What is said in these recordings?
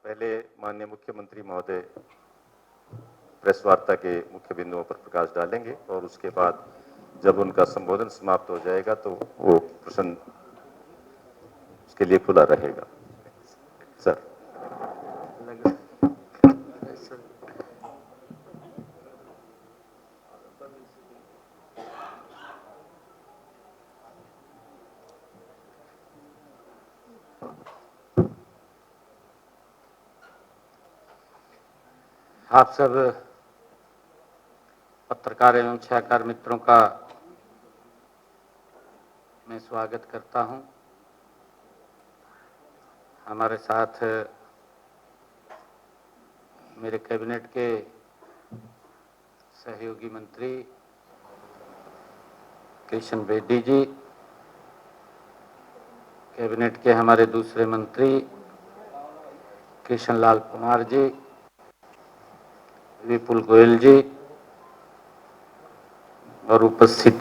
पहले माननीय मुख्यमंत्री महोदय प्रेस वार्ता के मुख्य बिंदुओं पर प्रकाश डालेंगे और उसके बाद जब उनका संबोधन समाप्त हो जाएगा तो वो प्रश्न उसके लिए खुला रहेगा। सर। आप सब पत्रकार एवं छायाकार मित्रों का मैं स्वागत करता हूं। हमारे साथ मेरे कैबिनेट के सहयोगी मंत्री कृष्ण बेदी जी, कैबिनेट के हमारे दूसरे मंत्री कृष्णलाल कुमार जी, विपुल गोयल जी और उपस्थित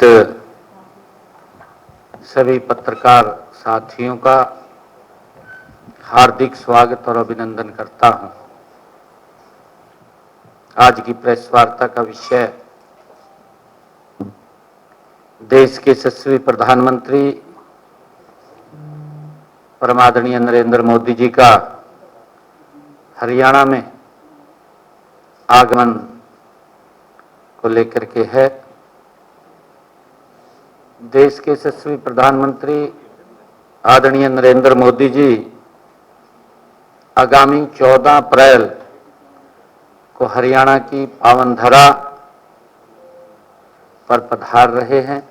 सभी पत्रकार साथियों का हार्दिक स्वागत और अभिनंदन करता हूं। आज की प्रेस वार्ता का विषय देश के यशस्वी प्रधानमंत्री परमादरणीय नरेंद्र मोदी जी का हरियाणा में आगमन को लेकर के है। देश के यशस्वी प्रधानमंत्री आदरणीय नरेंद्र मोदी जी आगामी 14 अप्रैल को हरियाणा की पावन धरा पर पधार रहे हैं।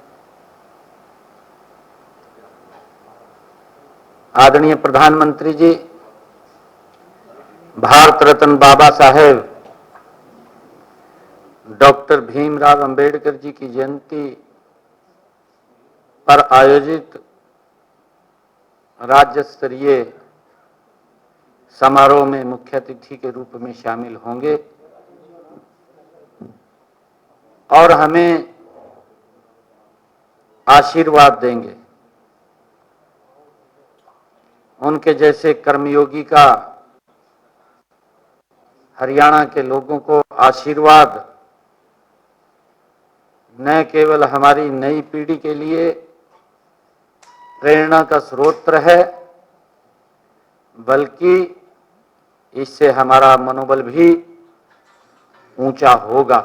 आदरणीय प्रधानमंत्री जी भारत रत्न बाबा साहेब डॉक्टर भीमराव अंबेडकर जी की जयंती पर आयोजित राज्य स्तरीय समारोह में मुख्य अतिथि के रूप में शामिल होंगे और हमें आशीर्वाद देंगे। उनके जैसे कर्मयोगी का हरियाणा के लोगों को आशीर्वाद न केवल हमारी नई पीढ़ी के लिए प्रेरणा का स्रोत है, बल्कि इससे हमारा मनोबल भी ऊंचा होगा।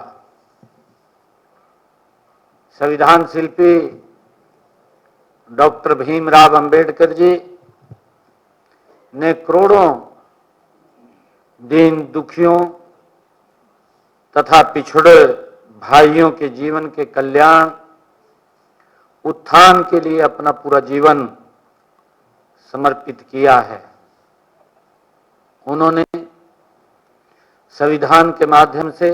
संविधान शिल्पी डॉक्टर भीमराव अंबेडकर जी ने करोड़ों दीन दुखियों तथा पिछड़े भाइयों के जीवन के कल्याण उत्थान के लिए अपना पूरा जीवन समर्पित किया है। उन्होंने संविधान के माध्यम से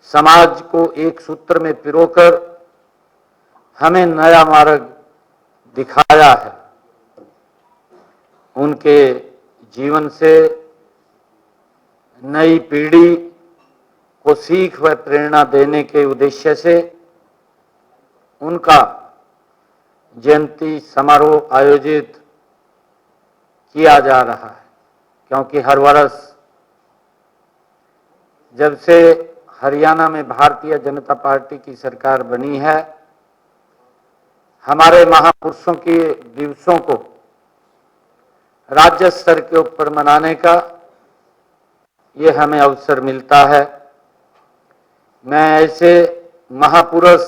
समाज को एक सूत्र में पिरोकर हमें नया मार्ग दिखाया है। उनके जीवन से नई पीढ़ी को सीख व प्रेरणा देने के उद्देश्य से उनका जयंती समारोह आयोजित किया जा रहा है, क्योंकि हर वर्ष जब से हरियाणा में भारतीय जनता पार्टी की सरकार बनी है, हमारे महापुरुषों के दिवसों को राज्य स्तर के ऊपर मनाने का ये हमें अवसर मिलता है। मैं ऐसे महापुरुष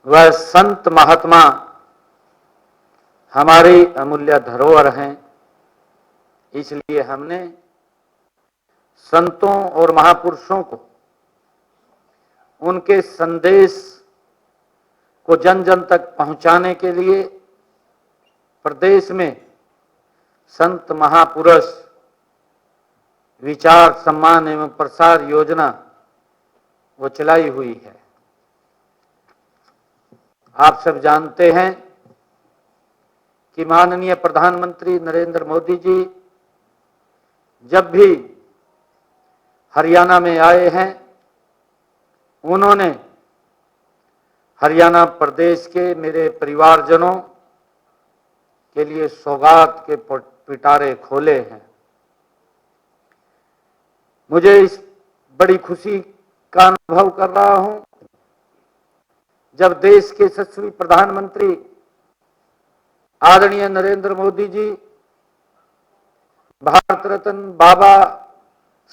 व संत महात्मा हमारी अमूल्य धरोहर हैं, इसलिए हमने संतों और महापुरुषों को उनके संदेश को जन जन तक पहुंचाने के लिए प्रदेश में संत महापुरुष विचार सम्मान एवं प्रसार योजना वो चलाई हुई है। आप सब जानते हैं कि माननीय प्रधानमंत्री नरेंद्र मोदी जी जब भी हरियाणा में आए हैं, उन्होंने हरियाणा प्रदेश के मेरे परिवारजनों के लिए सौगात के पिटारे खोले हैं। मुझे इस बड़ी खुशी का अनुभव कर रहा हूं जब देश के यशस्वी प्रधानमंत्री आदरणीय नरेंद्र मोदी जी भारत रत्न बाबा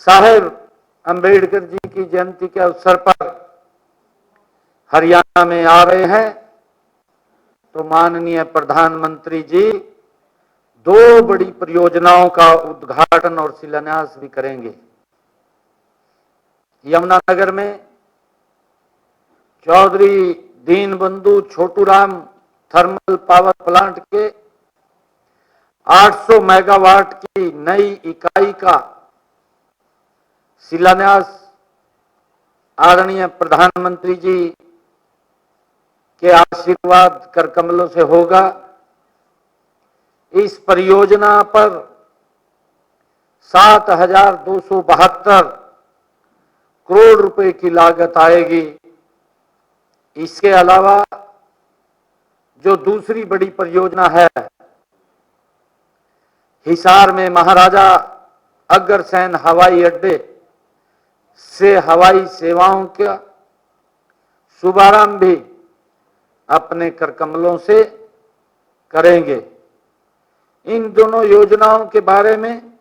साहेब अंबेडकर जी की जयंती के अवसर पर हरियाणा में आ रहे हैं, तो माननीय प्रधानमंत्री जी 2 बड़ी परियोजनाओं का उद्घाटन और शिलान्यास भी करेंगे। यमुनानगर में Chaudhary Deenbandhu Chhoturam thermal power plant के 800 मेगावाट की नई इकाई का शिलान्यास आदरणीय प्रधानमंत्री जी के आशीर्वाद कर कमलों से होगा। इस परियोजना पर 7,272 करोड़ रुपए की लागत आएगी। इसके अलावा जो दूसरी बड़ी परियोजना है, हिसार में महाराजा अग्रसेन हवाई अड्डे से हवाई सेवाओं का शुभारंभ भी अपने कर कमलों से करेंगे। इन दोनों योजनाओं के बारे में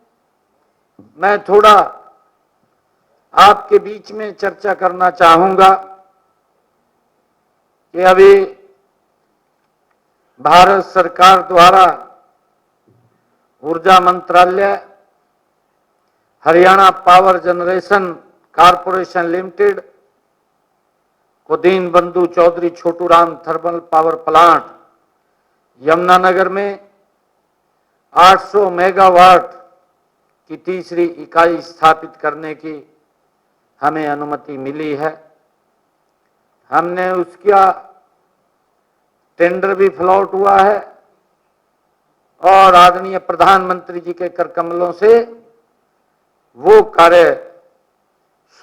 मैं थोड़ा आपके बीच में चर्चा करना चाहूंगा कि अभी भारत सरकार द्वारा ऊर्जा मंत्रालय, Haryana power generation corporation limited को Deenbandhu Chaudhary Chhoturam thermal power plant Yamunanagar में 800 मेगावाट की तीसरी इकाई स्थापित करने की हमें अनुमति मिली है। हमने उसका टेंडर भी फ्लॉट हुआ है और आदरणीय प्रधानमंत्री जी के कर कमलों से वो कार्य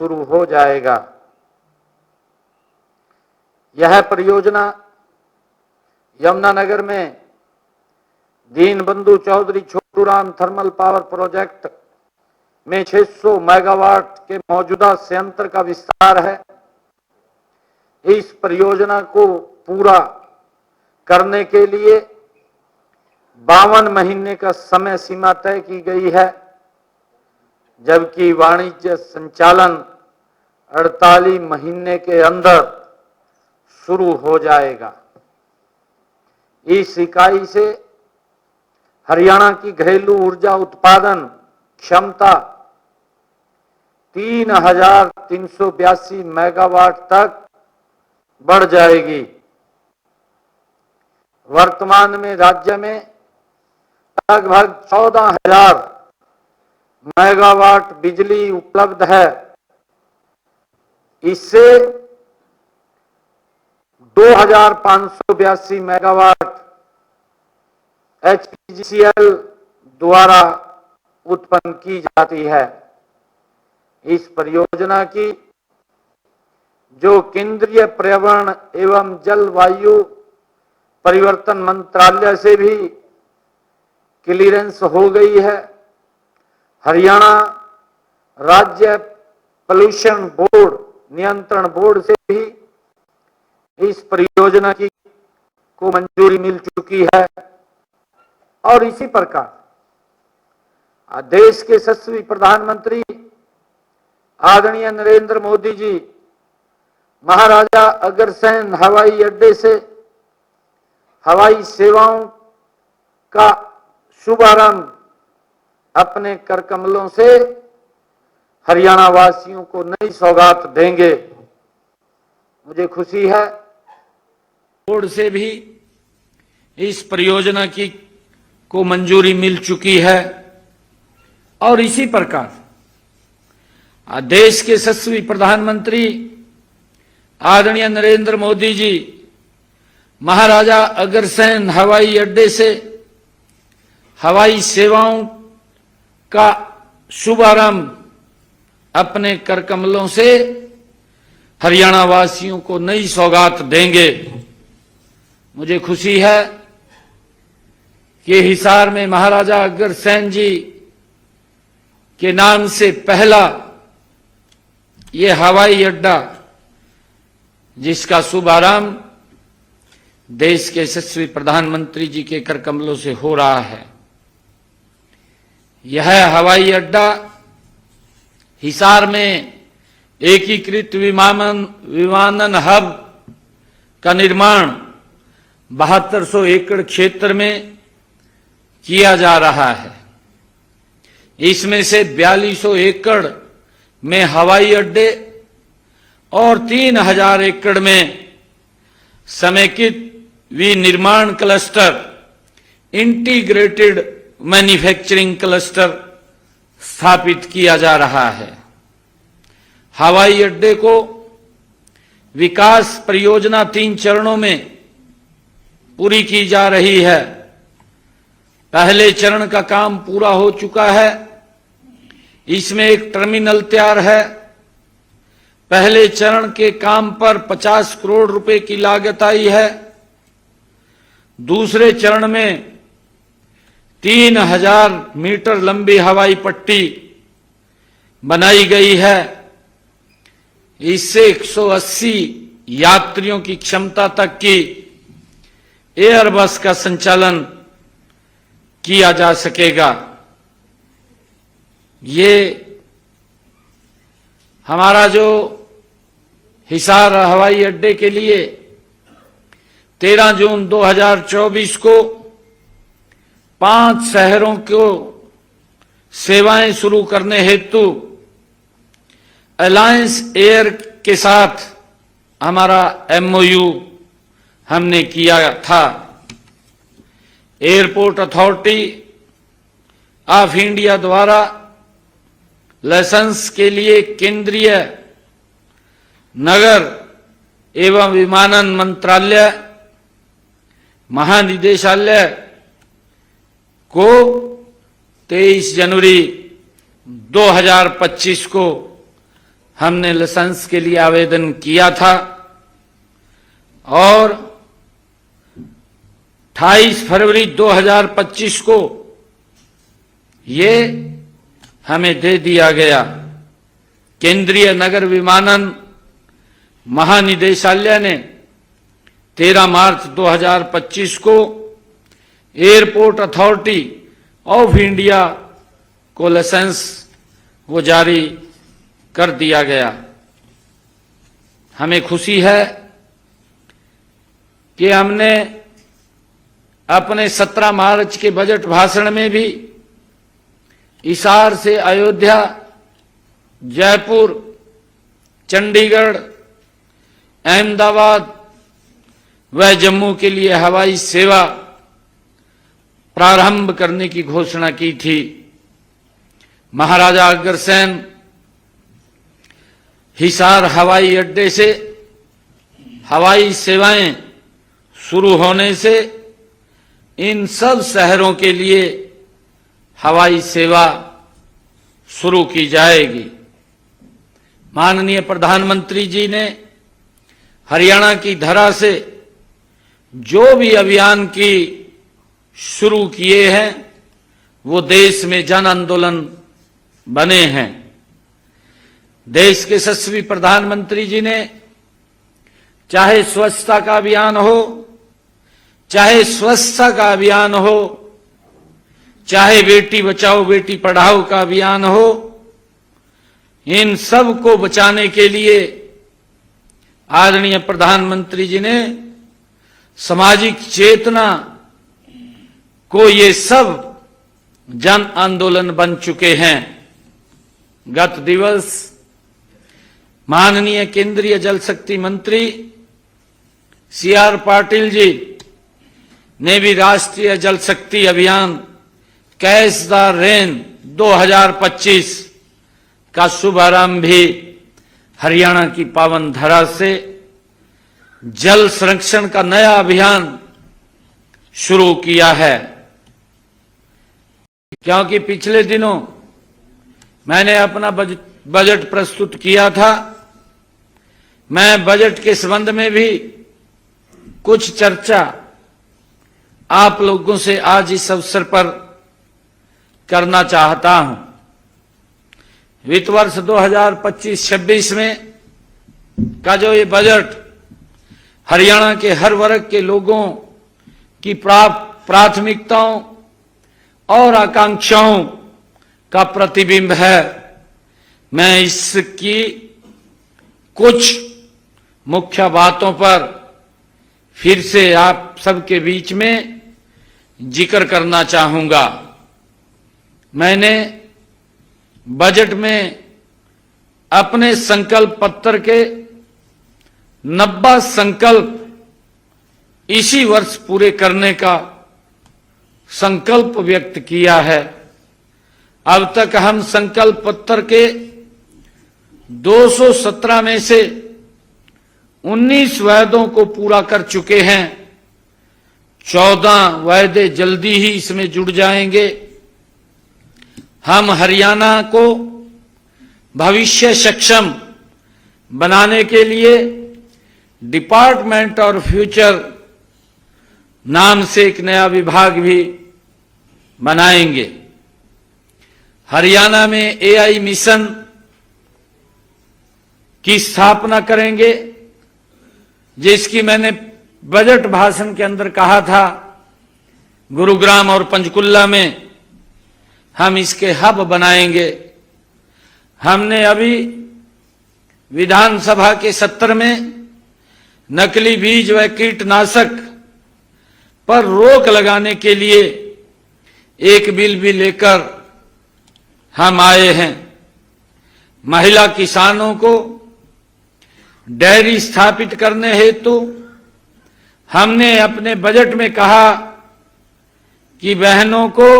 शुरू हो जाएगा। यह परियोजना यमुनानगर में Deenbandhu Chaudhary Chhoturam thermal power project में 600 मेगावाट के मौजूदा संयंत्र का विस्तार है। इस परियोजना को पूरा करने के लिए 52 महीने का समय सीमा तय की गई है, जबकि वाणिज्य संचालन 48 महीने के अंदर शुरू हो जाएगा। इस इकाई से हरियाणा की घरेलू ऊर्जा उत्पादन क्षमता 3,382 मेगावाट तक बढ़ जाएगी। वर्तमान में राज्य में लगभग 14,000 मेगावाट बिजली उपलब्ध है। इससे 2,582 मेगावाट HPGCL द्वारा उत्पन्न की जाती है। इस परियोजना की जो केंद्रीय पर्यावरण एवं जलवायु परिवर्तन मंत्रालय से भी क्लीयरेंस हो गई है। हरियाणा राज्य पोल्यूशन बोर्ड नियंत्रण बोर्ड से भी इस परियोजना की को मंजूरी मिल चुकी है। और इसी प्रकार देश के यशस्वी प्रधानमंत्री आदरणीय नरेंद्र मोदी जी महाराजा अग्रसेन हवाई अड्डे से हवाई सेवाओं का शुभारंभ अपने कर कमलों से हरियाणा वासियों को नई सौगात देंगे। मुझे खुशी है बोर्ड से भी इस परियोजना की को मंजूरी मिल चुकी है। और इसी प्रकार देश के यशस्वी प्रधानमंत्री आदरणीय नरेंद्र मोदी जी महाराजा अग्रसेन हवाई अड्डे से हवाई सेवाओं का शुभारंभ अपने कर कमलों से हरियाणा वासियों को नई सौगात देंगे। मुझे खुशी है कि हिसार में महाराजा अग्रसेन जी के नाम से पहला ये हवाई अड्डा, जिसका शुभारंभ देश के यशस्वी प्रधानमंत्री जी के कर कमलों से हो रहा है। यह हवाई अड्डा हिसार में एकीकृत विमानन हब का निर्माण 7200 एकड़ क्षेत्र में किया जा रहा है। इसमें से 4200 एकड़ में हवाई अड्डे और 3000 एकड़ में समेकित विनिर्माण क्लस्टर, इंटीग्रेटेड मैन्युफैक्चरिंग क्लस्टर स्थापित किया जा रहा है। हवाई अड्डे को विकास परियोजना 3 चरणों में पूरी की जा रही है। पहले चरण का काम पूरा हो चुका है। इसमें एक टर्मिनल तैयार है। पहले चरण के काम पर 50 करोड़ रुपए की लागत आई है। दूसरे चरण में 3000 मीटर लंबी हवाई पट्टी बनाई गई है। इससे 180 यात्रियों की क्षमता तक की एयरबस का संचालन किया जा सकेगा। ये हमारा जो हिसार हवाई अड्डे के लिए 13 जून 2024 को 5 शहरों को सेवाएं शुरू करने हेतु अलायंस एयर के साथ हमारा MOU हमने किया था। एयरपोर्ट अथॉरिटी ऑफ इंडिया द्वारा लाइसेंस के लिए केंद्रीय नगर एवं विमानन मंत्रालय महानिदेशालय को 23 जनवरी 2025 को हमने लाइसेंस के लिए आवेदन किया था और 28 फरवरी 2025 को ये हमें दे दिया गया। केंद्रीय नगर विमानन महानिदेशालय ने 13 मार्च 2025 को एयरपोर्ट अथॉरिटी ऑफ इंडिया को लाइसेंस वो जारी कर दिया गया। हमें खुशी है कि हमने अपने 17 मार्च के बजट भाषण में भी हिसार से अयोध्या, जयपुर, चंडीगढ़, अहमदाबाद व जम्मू के लिए हवाई सेवा प्रारंभ करने की घोषणा की थी। महाराजा अग्रसेन हिसार हवाई अड्डे से हवाई सेवाएं शुरू होने से इन सब शहरों के लिए हवाई सेवा शुरू की जाएगी। माननीय प्रधानमंत्री जी ने हरियाणा की धरा से जो भी अभियान की शुरू किए हैं वो देश में जन आंदोलन बने हैं। देश के यशस्वी प्रधानमंत्री जी ने चाहे स्वच्छता का अभियान हो, चाहे स्वच्छता का अभियान हो, चाहे बेटी बचाओ बेटी पढ़ाओ का अभियान हो, इन सब को बचाने के लिए आदरणीय प्रधानमंत्री जी ने सामाजिक चेतना को ये सब जन आंदोलन बन चुके हैं। गत दिवस माननीय केंद्रीय जल शक्ति मंत्री CR पाटिल जी ने भी राष्ट्रीय जल शक्ति अभियान कैच द रेन 2025 का शुभारंभ भी हरियाणा की पावन धरा से जल संरक्षण का नया अभियान शुरू किया है। क्योंकि पिछले दिनों मैंने अपना बजट प्रस्तुत किया था। मैं बजट के संबंध में भी कुछ चर्चा आप लोगों से आज इस अवसर पर करना चाहता हूं। वित्त वर्ष 2025-26 में का जो ये बजट हरियाणा के हर वर्ग के लोगों की प्राथमिकताओं और आकांक्षाओं का प्रतिबिंब है। मैं इसकी कुछ मुख्य बातों पर फिर से आप सबके बीच में जिक्र करना चाहूंगा। मैंने बजट में अपने संकल्प पत्र के 90 संकल्प इसी वर्ष पूरे करने का संकल्प व्यक्त किया है। अब तक हम संकल्प पत्र के 217 में से 19 वायदों को पूरा कर चुके हैं। 14 वायदे जल्दी ही इसमें जुड़ जाएंगे। हम हरियाणा को भविष्य सक्षम बनाने के लिए डिपार्टमेंट और फ्यूचर नाम से एक नया विभाग भी बनाएंगे। हरियाणा में एआई मिशन की स्थापना करेंगे, जिसकी मैंने बजट भाषण के अंदर कहा था। गुरुग्राम और पंचकुला में हम इसके हब बनाएंगे। हमने अभी विधानसभा के सत्र में नकली बीज व कीटनाशक पर रोक लगाने के लिए एक बिल भी लेकर हम आए हैं। महिला किसानों को डेयरी स्थापित करने हेतु हमने अपने बजट में कहा कि बहनों को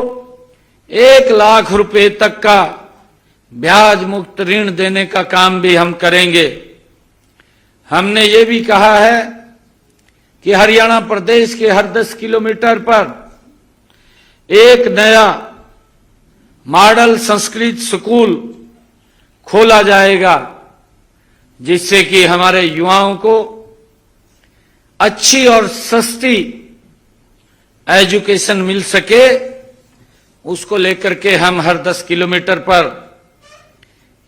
1 लाख रुपए तक का ब्याज मुक्त ऋण देने का काम भी हम करेंगे। हमने ये भी कहा है कि हरियाणा प्रदेश के हर 10 किलोमीटर पर एक नया मॉडल संस्कृत स्कूल खोला जाएगा, जिससे कि हमारे युवाओं को अच्छी और सस्ती एजुकेशन मिल सके। उसको लेकर के हम हर 10 किलोमीटर पर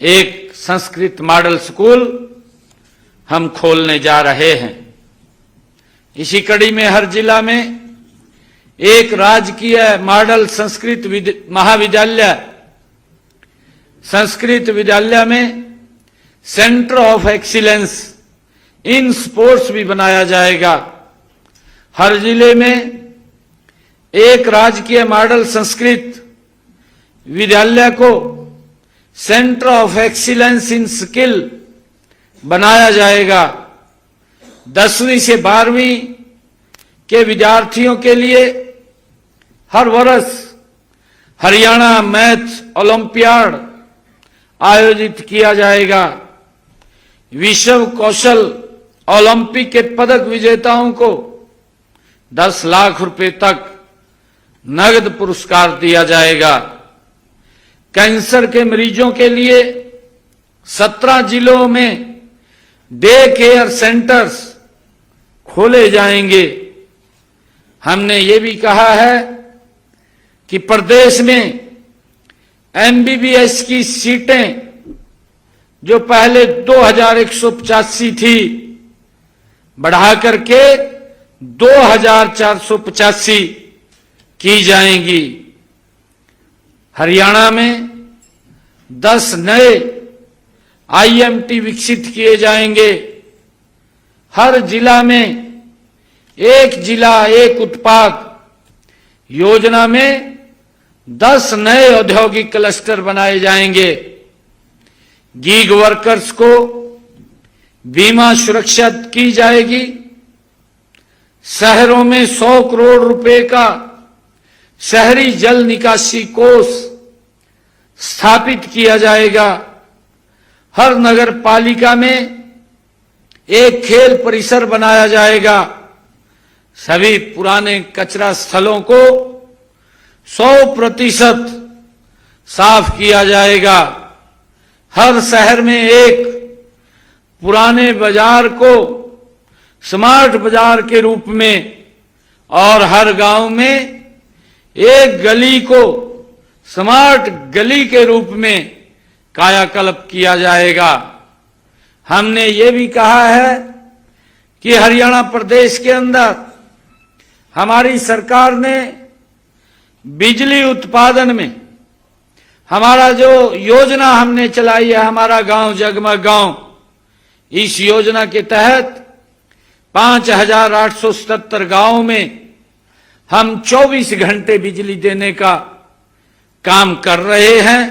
एक संस्कृत मॉडल स्कूल हम खोलने जा रहे हैं। इसी कड़ी में हर जिला में एक राजकीय मॉडल संस्कृत महाविद्यालय, संस्कृत विद्यालय में centre of excellence in sports भी बनाया जाएगा। हर जिले में एक राजकीय मॉडल संस्कृत विद्यालय को centre of excellence in skill बनाया जाएगा। 10वीं से 12वीं के विद्यार्थियों के लिए हर वर्ष हरियाणा मैथ ओलंपियाड आयोजित किया जाएगा। विश्व कौशल ओलंपिक के पदक विजेताओं को 10 लाख रुपए तक नगद पुरस्कार दिया जाएगा। कैंसर के मरीजों के लिए 17 जिलों में डे केयर सेंटर्स खोले जाएंगे। हमने ये भी कहा है कि प्रदेश में एमबीबीएस की सीटें जो पहले 2185 थी, बढ़ा करके 2485 की जाएंगी। हरियाणा में 10 नए आईएमटी विकसित किए जाएंगे। हर जिला में एक जिला एक उत्पाद योजना में 10 नए औद्योगिक क्लस्टर बनाए जाएंगे। गीग वर्कर्स को बीमा सुरक्षा की जाएगी। शहरों में 100 करोड़ रुपए का शहरी जल निकासी कोष स्थापित किया जाएगा। हर नगर पालिका में एक खेल परिसर बनाया जाएगा। सभी पुराने कचरा स्थलों को 100% साफ किया जाएगा। हर शहर में एक पुराने बाजार को स्मार्ट बाजार के रूप में और हर गांव में एक गली को स्मार्ट गली के रूप में कायाकल्प किया जाएगा। हमने ये भी कहा है कि हरियाणा प्रदेश के अंदर हमारी सरकार ने बिजली उत्पादन में हमारा जो योजना हमने चलाई है, हमारा गांव जगमग गांव, इस योजना के तहत 5,877 गांवों में हम 24 घंटे बिजली देने का काम कर रहे हैं।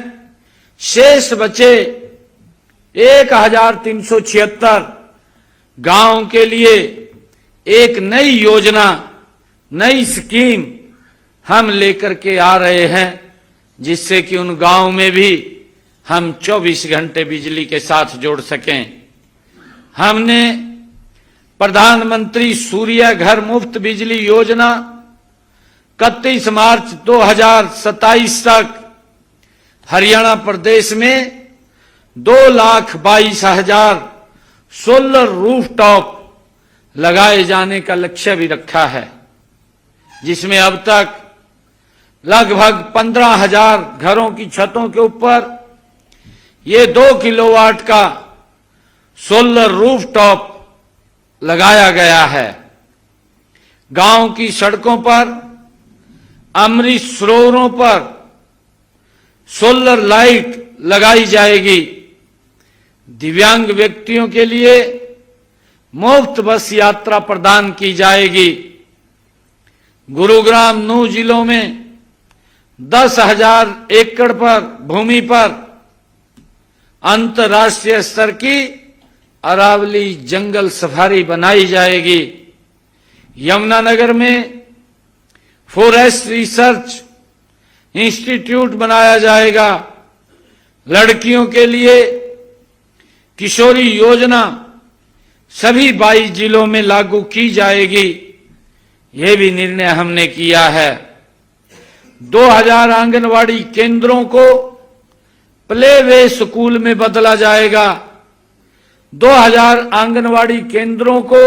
शेष बचे 1,376 गांव के लिए एक नई योजना, नई स्कीम हम लेकर के आ रहे हैं, जिससे कि उन गांव में भी हम 24 घंटे बिजली के साथ जोड़ सकें। हमने प्रधानमंत्री सूर्य घर मुफ्त बिजली योजना 31 मार्च 2027 तक हरियाणा प्रदेश में 2,22,000 सोलर रूफटॉप लगाए जाने का लक्ष्य भी रखा है, जिसमें अब तक लगभग 15,000 घरों की छतों के ऊपर ये 2 किलोवाट का सोलर रूफटॉप लगाया गया है। गांव की सड़कों पर, अमृत सरोवरों पर सोलर लाइट लगाई जाएगी। दिव्यांग व्यक्तियों के लिए मुफ्त बस यात्रा प्रदान की जाएगी। गुरुग्राम, नूह जिलों में 10,000 एकड़ पर भूमि पर अंतर्राष्ट्रीय स्तर की अरावली जंगल सफारी बनाई जाएगी। यमुनानगर में फॉरेस्ट रिसर्च इंस्टीट्यूट बनाया जाएगा। लड़कियों के लिए किशोरी योजना सभी 22 जिलों में लागू की जाएगी। यह भी निर्णय हमने किया है। 2,000 आंगनवाड़ी केंद्रों को प्ले वे स्कूल में बदला जाएगा। 2,000 आंगनवाड़ी केंद्रों को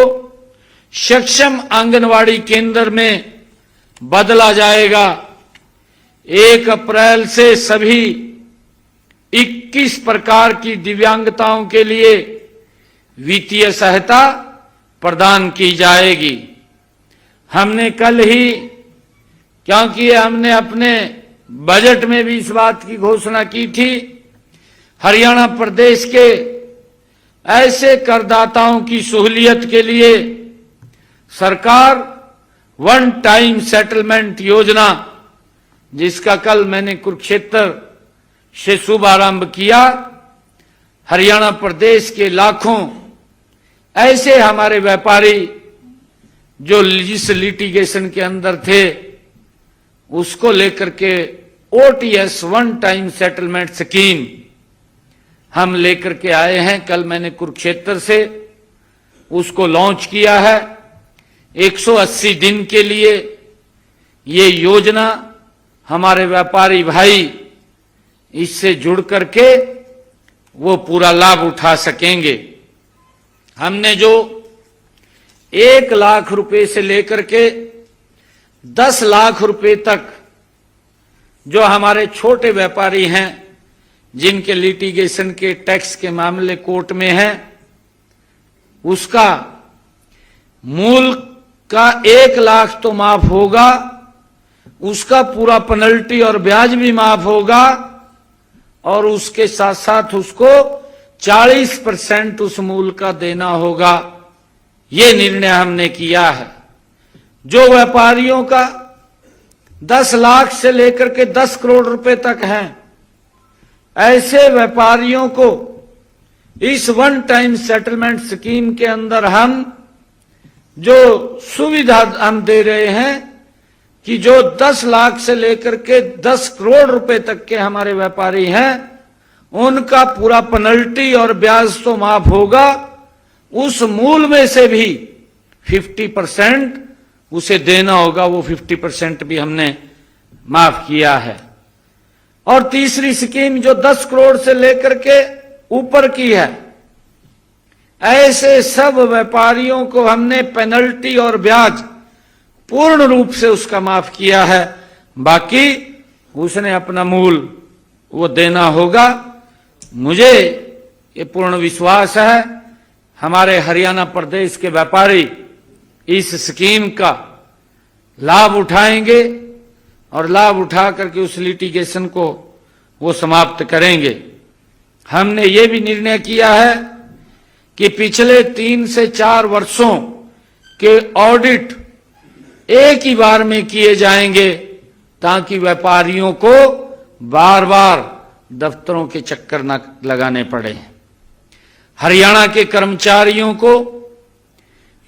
सक्षम आंगनवाड़ी केंद्र में बदला जाएगा। 1 अप्रैल से सभी 21 प्रकार की दिव्यांगताओं के लिए वित्तीय सहायता प्रदान की जाएगी। हमने कल ही, क्योंकि हमने अपने बजट में भी इस बात की घोषणा की थी, हरियाणा प्रदेश के ऐसे करदाताओं की सहूलियत के लिए सरकार वन टाइम सेटलमेंट योजना, जिसका कल मैंने कुरुक्षेत्र से शुभारंभ किया। हरियाणा प्रदेश के लाखों ऐसे हमारे व्यापारी जो जिस लिटिगेशन के अंदर थे, उसको लेकर के OTS one time settlement scheme हम लेकर के आए हैं। कल मैंने कुरुक्षेत्र से उसको लॉन्च किया है। 180 दिन के लिए ये योजना हमारे व्यापारी भाई इससे जुड़ करके वो पूरा लाभ उठा सकेंगे। हमने जो 1 लाख रुपए से लेकर के 10 लाख रुपए तक जो हमारे छोटे व्यापारी हैं, जिनके लिटिगेशन के टैक्स के मामले कोर्ट में हैं, उसका मूल का 1 लाख तो माफ होगा, उसका पूरा पेनल्टी और ब्याज भी माफ होगा, और उसके साथ साथ उसको 40% उस मूल का देना होगा। ये निर्णय हमने किया है। जो व्यापारियों का 10 लाख से लेकर के 10 करोड़ रुपए तक हैं, ऐसे व्यापारियों को इस वन टाइम सेटलमेंट स्कीम के अंदर हम जो सुविधा हम दे रहे हैं कि जो 10 लाख से लेकर के 10 करोड़ रुपए तक के हमारे व्यापारी हैं, उनका पूरा पेनल्टी और ब्याज तो माफ होगा, उस मूल में से भी 50% उसे देना होगा। वो 50% भी हमने माफ किया है। और तीसरी स्कीम जो 10 करोड़ से लेकर के ऊपर की है, ऐसे सब व्यापारियों को हमने पेनल्टी और ब्याज पूर्ण रूप से उसका माफ किया है। बाकी उसने अपना मूल वो देना होगा। मुझे ये पूर्ण विश्वास है हमारे हरियाणा प्रदेश के व्यापारी इस स्कीम का लाभ उठाएंगे और लाभ उठा करके उस लिटिगेशन को वो समाप्त करेंगे। हमने ये भी निर्णय किया है कि पिछले 3 से 4 वर्षों के ऑडिट एक ही बार में किए जाएंगे ताकि व्यापारियों को बार बार दफ्तरों के चक्कर न लगाने पड़े। हरियाणा के कर्मचारियों को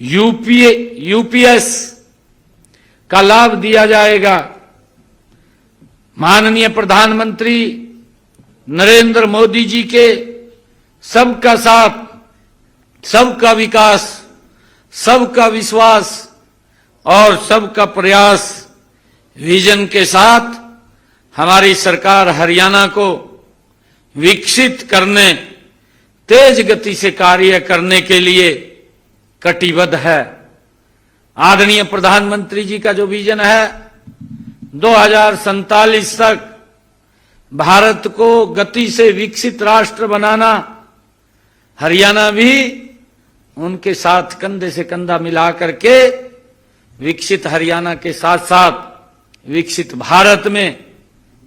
यूपीएस का लाभ दिया जाएगा। माननीय प्रधानमंत्री नरेंद्र मोदी जी के सबका साथ, सबका विकास, सबका विश्वास और सबका प्रयास विजन के साथ हमारी सरकार हरियाणा को विकसित करने, तेज गति से कार्य करने के लिए कटिबद्ध है। आदरणीय प्रधानमंत्री जी का जो विजन है 2047 तक भारत को गति से विकसित राष्ट्र बनाना, हरियाणा भी उनके साथ कंधे से कंधा मिला करके विकसित हरियाणा के साथ साथ विकसित भारत में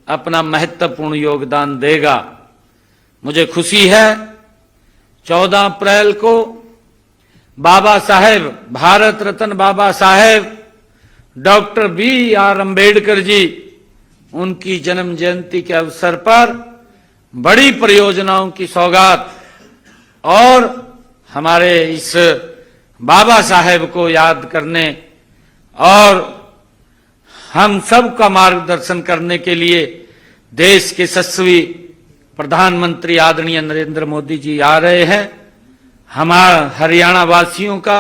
अपना महत्वपूर्ण योगदान देगा। मुझे खुशी है 14 अप्रैल को बाबा साहेब, भारत रत्न बाबा साहेब डॉक्टर B.R. अम्बेडकर जी, उनकी जन्म जयंती के अवसर पर बड़ी परियोजनाओं की सौगात और हमारे इस बाबा साहेब को याद करने और हम सब का मार्गदर्शन करने के लिए देश के यशस्वी प्रधानमंत्री आदरणीय नरेंद्र मोदी जी आ रहे हैं। हमारा हरियाणा वासियों का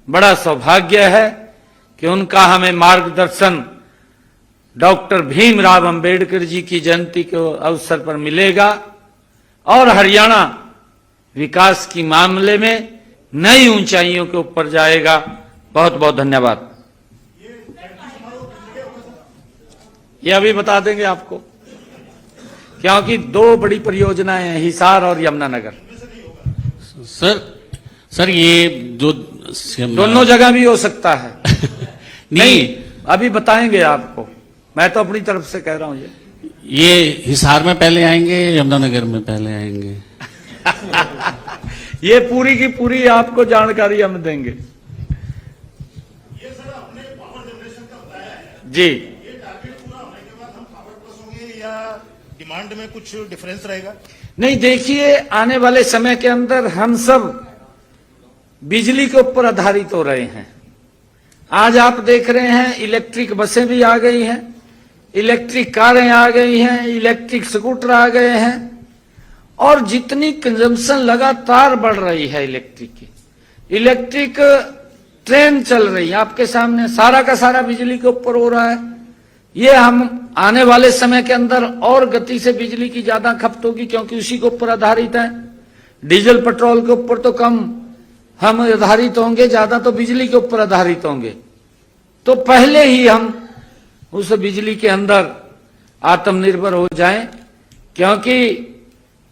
बड़ा सौभाग्य है कि उनका हमें मार्गदर्शन डॉक्टर भीमराव अंबेडकर जी की जयंती के अवसर पर मिलेगा और हरियाणा विकास की मामले में नई ऊंचाइयों के ऊपर जाएगा। बहुत बहुत धन्यवाद। ये अभी बता देंगे आपको, क्योंकि 2 बड़ी परियोजनाएं हैं, हिसार और यमुनानगर। सर ये जो दोनों जगह भी हो सकता है। नहीं, अभी बताएंगे आपको, मैं तो अपनी तरफ से कह रहा हूं। ये हिसार में पहले आएंगे, यमुनानगर में पहले आएंगे? ये पूरी की पूरी आपको जानकारी हम देंगे। ये सर अपने पावर जनरेशन का बताया है। जी, ये टारगेट पूरा होने के बाद हम पावर प्लस होंगे या डिमांड में कुछ डिफरेंस रहेगा? नहीं, देखिए आने वाले समय के अंदर हम सब बिजली के ऊपर आधारित हो रहे हैं। आज आप देख रहे हैं इलेक्ट्रिक बसें भी आ गई हैं, इलेक्ट्रिक कारें आ गई हैं, इलेक्ट्रिक स्कूटर आ गए हैं और जितनी कंजम्पशन लगातार बढ़ रही है इलेक्ट्रिक की, इलेक्ट्रिक ट्रेन चल रही है आपके सामने, सारा का सारा बिजली के ऊपर हो रहा है। ये हम आने वाले समय के अंदर और गति से बिजली की ज्यादा खपत होगी क्योंकि उसी के ऊपर आधारित है। डीजल पेट्रोल के ऊपर तो कम हम आधारित होंगे, ज्यादा तो बिजली के ऊपर आधारित होंगे। तो पहले ही हम उस बिजली के अंदर आत्मनिर्भर हो जाएं, क्योंकि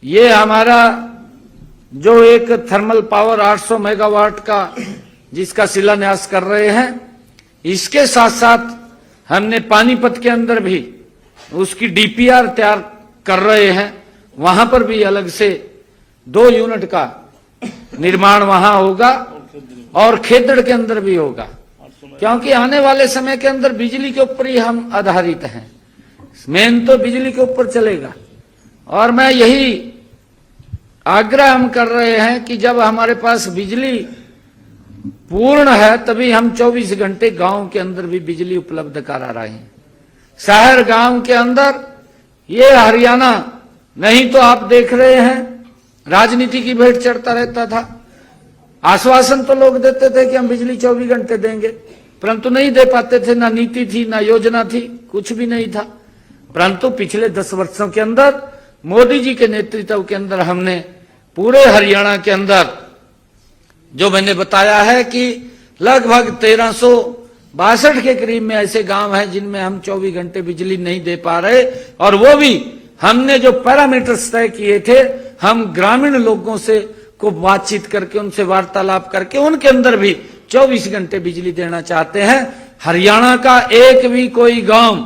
ये हमारा जो एक थर्मल पावर 800 मेगावाट का जिसका शिलान्यास कर रहे हैं, इसके साथ साथ हमने पानीपत के अंदर भी उसकी डीपीआर तैयार कर रहे हैं। वहां पर भी अलग से 2 यूनिट का निर्माण वहां होगा और खेतड़ के अंदर भी होगा, क्योंकि आने वाले समय के अंदर बिजली के ऊपर ही हम आधारित हैं। मेन तो बिजली के ऊपर चलेगा। और मैं यही आग्रह हम कर रहे हैं कि जब हमारे पास बिजली पूर्ण है तभी हम 24 घंटे गांव के अंदर भी बिजली उपलब्ध करा रहे हैं। शहर गांव के अंदर ये हरियाणा, नहीं तो आप देख रहे हैं राजनीति की भेंट चढ़ता रहता था। आश्वासन तो लोग देते थे कि हम बिजली 24 घंटे देंगे, परंतु नहीं दे पाते थे। ना नीति थी, ना योजना थी, कुछ भी नहीं था। परंतु पिछले 10 वर्षों के अंदर मोदी जी के नेतृत्व के अंदर हमने पूरे हरियाणा के अंदर जो मैंने बताया है कि लगभग 1300 62 के करीब में ऐसे गांव हैं जिनमें हम 24 घंटे बिजली नहीं दे पा रहे, और वो भी हमने जो पैरामीटर्स तय किए थे, हम ग्रामीण लोगों से को बातचीत करके, उनसे वार्तालाप करके उनके अंदर भी 24 घंटे बिजली देना चाहते हैं। हरियाणा का एक भी कोई गांव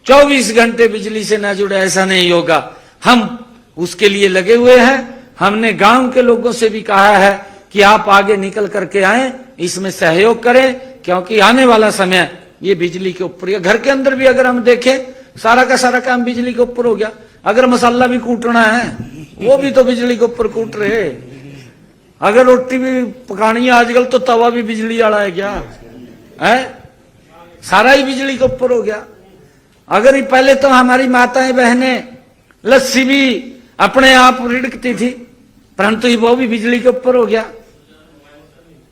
24 घंटे बिजली से न जुड़े ऐसा नहीं होगा। हम उसके लिए लगे हुए हैं। हमने गांव के लोगों से भी कहा है कि आप आगे निकल करके आए, इसमें सहयोग करें, क्योंकि आने वाला समय ये बिजली के ऊपर है। घर के अंदर भी अगर हम देखें, सारा का सारा काम बिजली के ऊपर हो गया। अगर मसाला भी कूटना है वो भी तो बिजली के ऊपर कूट रहे। अगर रोटी भी पकानी है आजकल तो तवा भी बिजली वाला है क्या है, सारा ही बिजली के ऊपर हो गया। अगर पहले तो हमारी माताएं बहनें लस्सी भी अपने आप रिड़कती थी, परंतु वो भी बिजली के ऊपर हो गया।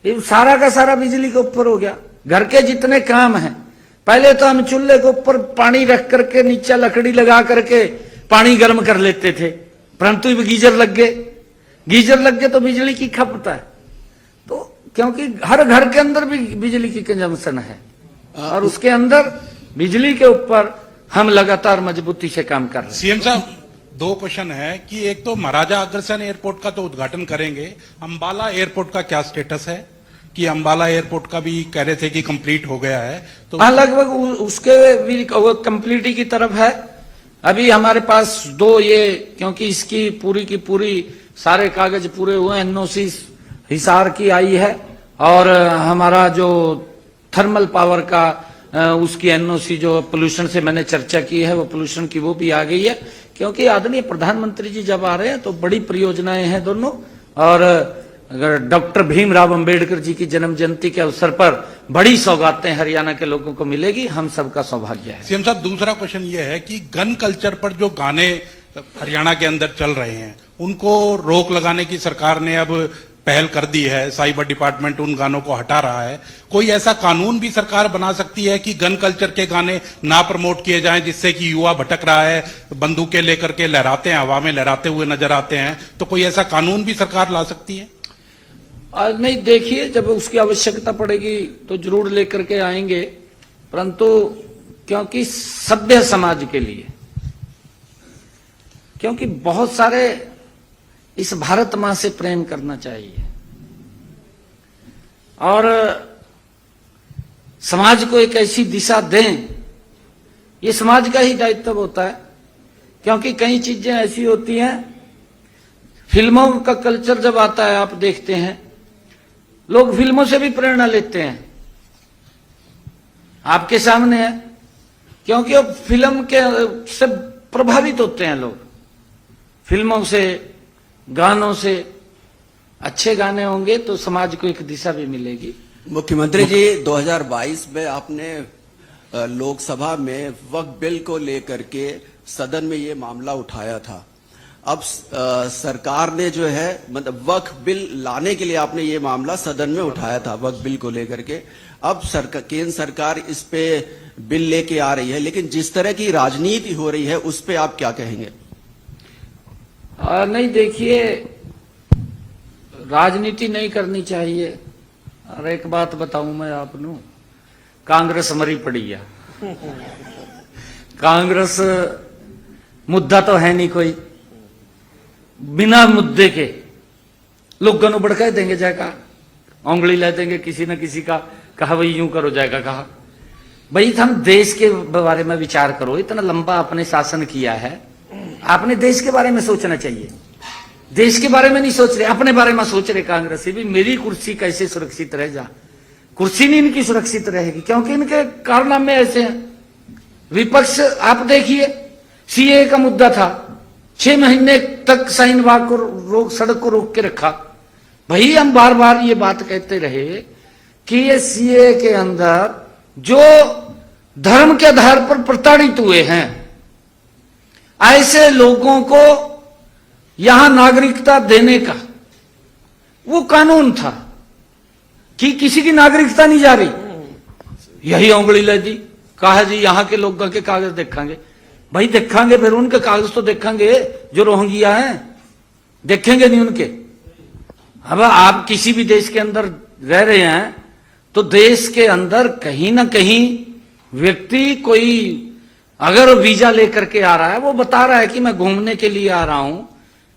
ये सारा का सारा बिजली के ऊपर हो गया। घर के जितने काम हैं, पहले तो हम चूल्हे के ऊपर पानी रख करके नीचे लकड़ी लगा करके पानी गर्म कर लेते थे, परंतु गीजर लग गए। गीजर लग गए तो बिजली की खपत है। तो क्योंकि हर घर के अंदर भी बिजली की कंजम्पशन है, और उसके अंदर बिजली के ऊपर हम लगातार मजबूती से काम कर रहे हैं। सीएम साहब, 2 क्वेश्चन है कि एक तो महाराजा अग्रसेन एयरपोर्ट का तो उद्घाटन करेंगे, अंबाला एयरपोर्ट का क्या स्टेटस है? कि अंबाला एयरपोर्ट का भी कह रहे थे कि कंप्लीट हो गया है, तो हाँ लगभग उसके भी कंप्लीटी की तरफ है। अभी हमारे पास 2 ये, क्योंकि इसकी पूरी की पूरी सारे कागज पूरे हुए, एनओसी हिसार की आई है, और हमारा जो थर्मल पावर का उसकी एनओसी जो पोल्यूशन से मैंने चर्चा की है, वो पोल्यूशन की वो भी आ गई है। क्योंकि आदरणीय प्रधानमंत्री जी जब आ रहे हैं तो बड़ी परियोजनाएं हैं दोनों, और डॉक्टर भीमराव अंबेडकर जी की जन्म जयंती के अवसर पर बड़ी सौगातें हरियाणा के लोगों को मिलेगी। हम सबका सौभाग्य है। सीएम साहब, दूसरा क्वेश्चन ये है कि गन कल्चर पर जो गाने हरियाणा के अंदर चल रहे हैं, उनको रोक लगाने की सरकार ने अब पहल कर दी है। साइबर डिपार्टमेंट उन गानों को हटा रहा है। कोई ऐसा कानून भी सरकार बना सकती है कि गन कल्चर के गाने ना प्रमोट किए जाएं, जिससे कि युवा भटक रहा है, बंदूकें लेकर के लहराते हैं, हवा में लहराते हुए नजर आते हैं, तो कोई ऐसा कानून भी सरकार ला सकती है? नहीं, देखिए, जब उसकी आवश्यकता पड़ेगी तो जरूर लेकर के आएंगे, परंतु क्योंकि सभ्य समाज के लिए, क्योंकि बहुत सारे इस भारत मां से प्रेम करना चाहिए, और समाज को एक ऐसी दिशा दें, ये समाज का ही दायित्व होता है। क्योंकि कई चीजें ऐसी होती हैं, फिल्मों का कल्चर जब आता है, आप देखते हैं लोग फिल्मों से भी प्रेरणा लेते हैं, आपके सामने है। क्योंकि अब फिल्म के से प्रभावित होते हैं लोग, फिल्मों से, गानों से। अच्छे गाने होंगे तो समाज को एक दिशा भी मिलेगी। मुख्यमंत्री जी, 2022 में आपने लोकसभा में वक्फ बिल को लेकर के सदन में ये मामला उठाया था। अब सरकार ने जो है, मतलब वक्फ बिल लाने के लिए आपने ये मामला सदन में उठाया था, वक्फ बिल को लेकर के। अब केंद्र सरकार इस पे बिल लेके आ रही है, लेकिन जिस तरह की राजनीति हो रही है उस पे आप क्या कहेंगे? नहीं, देखिए, राजनीति नहीं करनी चाहिए। और एक बात बताऊं मैं आपको, कांग्रेस मरी पड़ी है। कांग्रेस मुद्दा तो है नहीं कोई, बिना मुद्दे के लोगों को भड़का देंगे, जाएगा उंगली ले देंगे किसी न किसी का, कहा भाई यूं करो, जाएगा कहा भाई हम देश के बारे में विचार करो। इतना लंबा आपने शासन किया है, आपने देश के बारे में सोचना चाहिए। देश के बारे में नहीं सोच रहे, अपने बारे में सोच रहे। कांग्रेस भी मेरी कुर्सी कैसे सुरक्षित रह जा, कुर्सी नहीं इनकी सुरक्षित रहेगी, क्योंकि इनके कारनामे ऐसे हैं। विपक्ष आप देखिए, सीए का मुद्दा था, 6 महीने तक शाहीन बाग को रोक, सड़क को रोक के रखा। भाई हम बार बार ये बात कहते रहे कि ये सीए के अंदर जो धर्म के आधार पर प्रताड़ित हुए हैं, ऐसे लोगों को यहां नागरिकता देने का वो कानून था कि किसी की नागरिकता नहीं जा रही। यही उंगली ले दी, कहा जी यहां के लोगों के कागज देखेंगे। भाई देखेंगे, फिर उनके कागज तो देखेंगे जो रोहिंग्या हैं, देखेंगे नहीं उनके। अब आप किसी भी देश के अंदर रह रहे हैं तो देश के अंदर कहीं ना कहीं व्यक्ति कोई अगर वीजा लेकर के आ रहा है, वो बता रहा है कि मैं घूमने के लिए आ रहा हूं,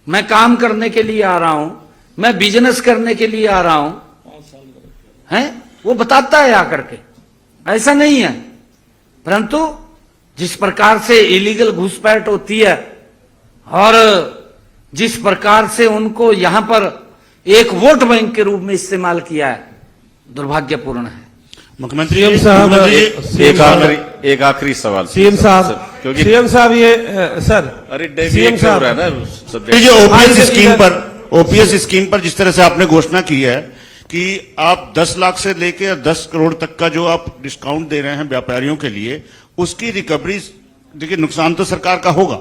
मैं काम करने के लिए आ रहा हूं, मैं बिजनेस करने के लिए आ रहा हूं, हैं? वो बताता है आकर के, ऐसा नहीं है। परंतु जिस प्रकार से इलीगल घुसपैठ होती है और जिस प्रकार से उनको यहां पर एक वोट बैंक के रूप में इस्तेमाल किया है, दुर्भाग्यपूर्ण है। मुख्यमंत्री सीएम साहब एक आखिरी सवाल सीएम साहब क्योंकि सीएम साहब ये सर अरे सीएम डेविएट हो साहब रहा है ना सब्जेक्ट। ये ओपीएस आज स्कीम इधर- पर ओपीएस स्कीम पर जिस तरह से आपने घोषणा की है कि आप 10 लाख से लेकर 10 करोड़ तक का जो आप डिस्काउंट दे रहे हैं व्यापारियों के लिए, उसकी रिकवरी, देखिए नुकसान तो सरकार का होगा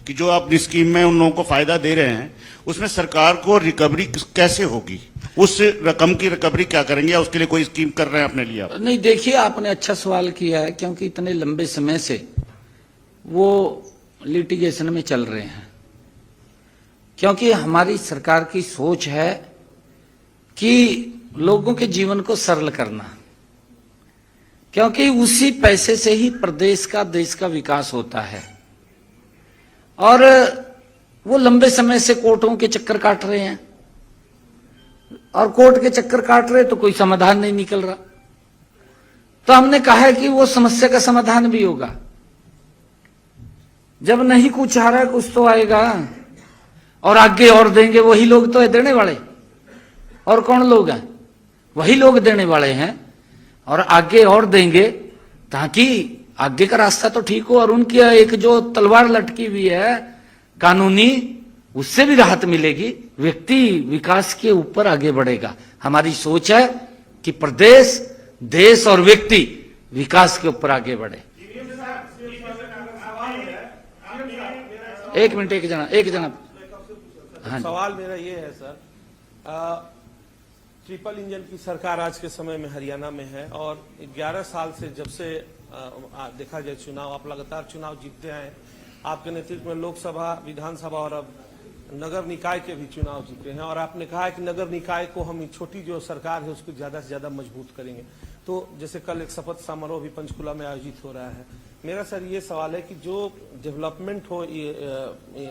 कि जो आप इस स्कीम में उन लोगों को फायदा दे रहे हैं, उसमें सरकार को रिकवरी कैसे होगी? उस रकम की रिकवरी क्या करेंगे, या उसके लिए कोई स्कीम कर रहे हैं अपने लिए आप? नहीं, देखिए आपने अच्छा सवाल किया है, क्योंकि इतने लंबे समय से वो लिटिगेशन में चल रहे हैं। क्योंकि हमारी सरकार की सोच है कि लोगों के जीवन को सरल करना, क्योंकि उसी पैसे से ही प्रदेश का, देश का विकास होता है। और वो लंबे समय से कोर्टों के चक्कर काट रहे हैं, और कोर्ट के चक्कर काट रहे तो कोई समाधान नहीं निकल रहा। तो हमने कहा है कि वो समस्या का समाधान भी होगा। जब नहीं कुछ आ रहा है, कुछ तो आएगा, और आगे और देंगे। वही लोग तो है देने वाले, और कौन लोग हैं? वही लोग देने वाले हैं, और आगे और देंगे, ताकि आगे का रास्ता तो ठीक हो। और उनकी एक जो तलवार लटकी हुई है कानूनी, उससे भी राहत मिलेगी, व्यक्ति विकास के ऊपर आगे बढ़ेगा। हमारी सोच है कि प्रदेश, देश और व्यक्ति विकास के ऊपर आगे बढ़े। एक मिनट, एक जना। हाँ जी। सवाल मेरा ये है सर, ट्रिपल इंजन की सरकार आज के समय में हरियाणा में है, और 11 साल से जब से देखा जाए चुनाव, आप लगातार चुनाव जीतते आए। आपके नेतृत्व में लोकसभा, विधानसभा और अब नगर निकाय के भी चुनाव जीते हैं, और आपने कहा है कि नगर निकाय को हम छोटी जो सरकार है उसको ज्यादा से ज्यादा मजबूत करेंगे। तो जैसे कल एक शपथ समारोह भी पंचकुला में आयोजित हो रहा है। मेरा सर ये सवाल है कि जो डेवलपमेंट हो ये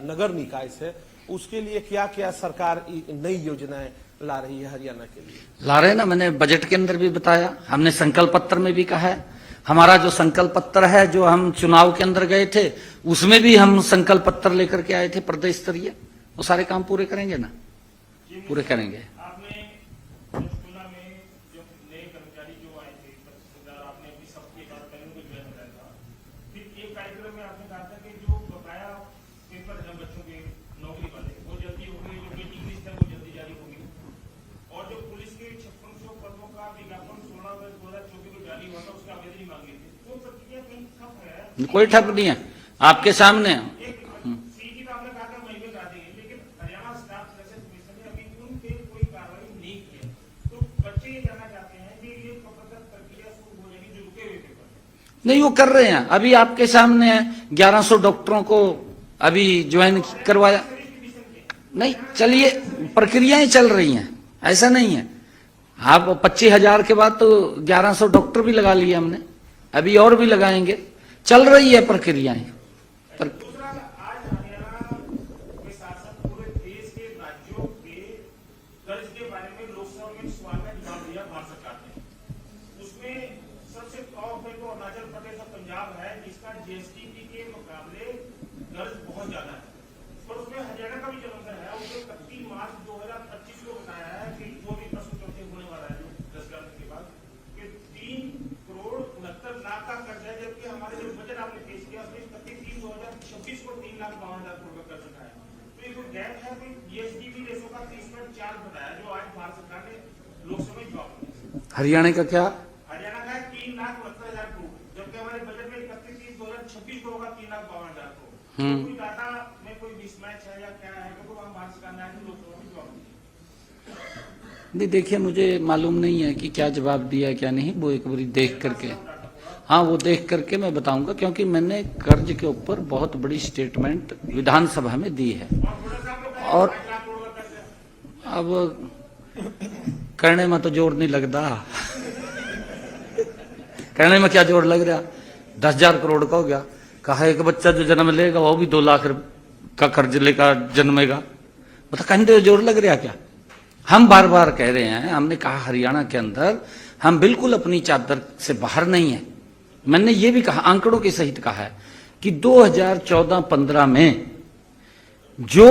नगर निकाय से, उसके लिए क्या क्या सरकार नई योजनाएं ला रही है हरियाणा के लिए? ला रहे ना, मैंने बजट के अंदर भी बताया, हमने संकल्प पत्र में भी कहा है। हमारा जो संकल्प पत्र है, जो हम चुनाव के अंदर गए थे, उसमें भी हम संकल्प पत्र लेकर के आए थे प्रदेश स्तरीय। वो सारे काम पूरे करेंगे ना, पूरे करेंगे। आपने पंचकुला में जो नए कर्मचारी जो आए थे, आपने अपनी सबके बाद पहले को ज्वाइन कराया था। फिर एक कार्यक्रम में आपने कहा था कि जो बकाया पेपर है बच्चों के नौकरी वाले, वो जल्दी होगी, जो वेटिंग लिस्ट है वो जल्दी जारी होगी। और जो पुलिस के 5600 पदों का विज्ञापन 16 अगस्त 2024 को जारी हुआ था, उसका आवेदन मांगे थे। वो प्रक्रिया कहीं ठप है? कोई ठप नहीं है, आपके सामने। सीटी तो आपने कहा था मई में करा देंगे, लेकिन हरियाणा स्टाफ सिलेक्शन कमीशन ने अभी उन पे कोई कार्रवाई नहीं की है। तो बच्चे ये कहना चाहते हैं कि ये कब तक प्रक्रिया शुरू हो जाएगी, जो रुके हुए पेपर? नहीं, वो कर रहे हैं, अभी आपके सामने है। 1100 डॉक्टरों को अभी ज्वाइन करवाया। नहीं, चलिए, प्रक्रियाएं चल रही हैं, ऐसा नहीं है। आप 25,000 के बाद तो 1100 डॉक्टर भी लगा लिए हमने, अभी और भी लगाएंगे। चल रही है प्रक्रियाएं। दूसरा, आज हरियाणा के शासन पूरे देश के राज्यों के कर्ज के बारे में लोकसभा में सवाल का जवाब दिया भारत सरकार ने। उसमें सबसे टॉप है तो अरुणाचल प्रदेश और पंजाब है, जिसका जीएसटी के मुकाबले कर्ज बहुत ज्यादा है। और उसमें हरियाणा का भी जो नंबर है, उसने 31 मार्च 2025 को बताया है कि वो भी प्रश्न चौथे होने वाला है 10 के बाद, कि 3,69,00,000 का कर्ज है, जबकि हमारे जो बजट आपने पेश किया उसमें 31/3/2026 को 3,52,000 करोड़ का कर्ज उठाया। तो ये कोई गैप है, कोई जीएसडीपी रेशो का 30.4 बताया, जो आज भारत सरकार ने लोकसभा में जवाब दिया। हरियाणा का क्या? हरियाणा का है 3,69,000 करोड़, जबकि हमारे बजट में 31/3/2026 को होगा 3,52,000 करोड़। तो कोई डाटा में कोई मिसमैच है या क्या है, तो हम भारत सरकार ने आज लोकसभा में जवाब दिया। नहीं, देखिए, मुझे मालूम नहीं है कि क्या जवाब दिया है क्या नहीं, वो एक बार देख करके, हाँ वो देख करके मैं बताऊंगा, क्योंकि मैंने कर्ज के ऊपर बहुत बड़ी स्टेटमेंट विधानसभा में दी है। और अब करने में तो जोर नहीं लगता। कहने में क्या जोर लग रहा, 10,000 करोड़ का हो गया। कहा एक बच्चा जो जन्म लेगा वो भी 2 लाख का कर्ज लेकर जन्मेगा, मतलब कहने तो जोर लग रहा क्या। हम बार बार कह रहे हैं, हमने कहा हरियाणा के अंदर हम बिल्कुल अपनी चादर से बाहर नहीं है। मैंने ये भी कहा, आंकड़ों के सहित कहा है कि 2014-15 में जो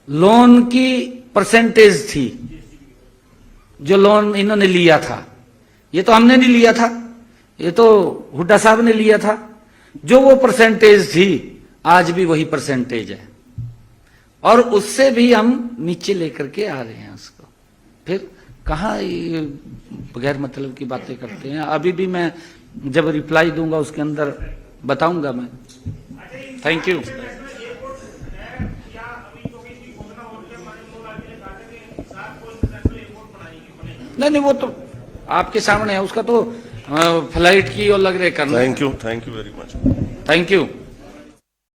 लोन की परसेंटेज थी, जो लोन इन्होंने लिया था, ये तो हमने नहीं लिया था, ये तो हुड्डा साहब ने लिया था, जो वो परसेंटेज थी आज भी वही परसेंटेज है, और उससे भी हम नीचे लेकर के आ रहे हैं उसको। फिर कहाँ ये बगैर मतलब की बातें करते हैं। अभी भी मैं जब रिप्लाई दूंगा उसके अंदर बताऊंगा मैं। Thank you. नहीं, वो तो आपके सामने है, उसका तो फ्लाइट की और लग रहे करना। Thank you very much. Thank you.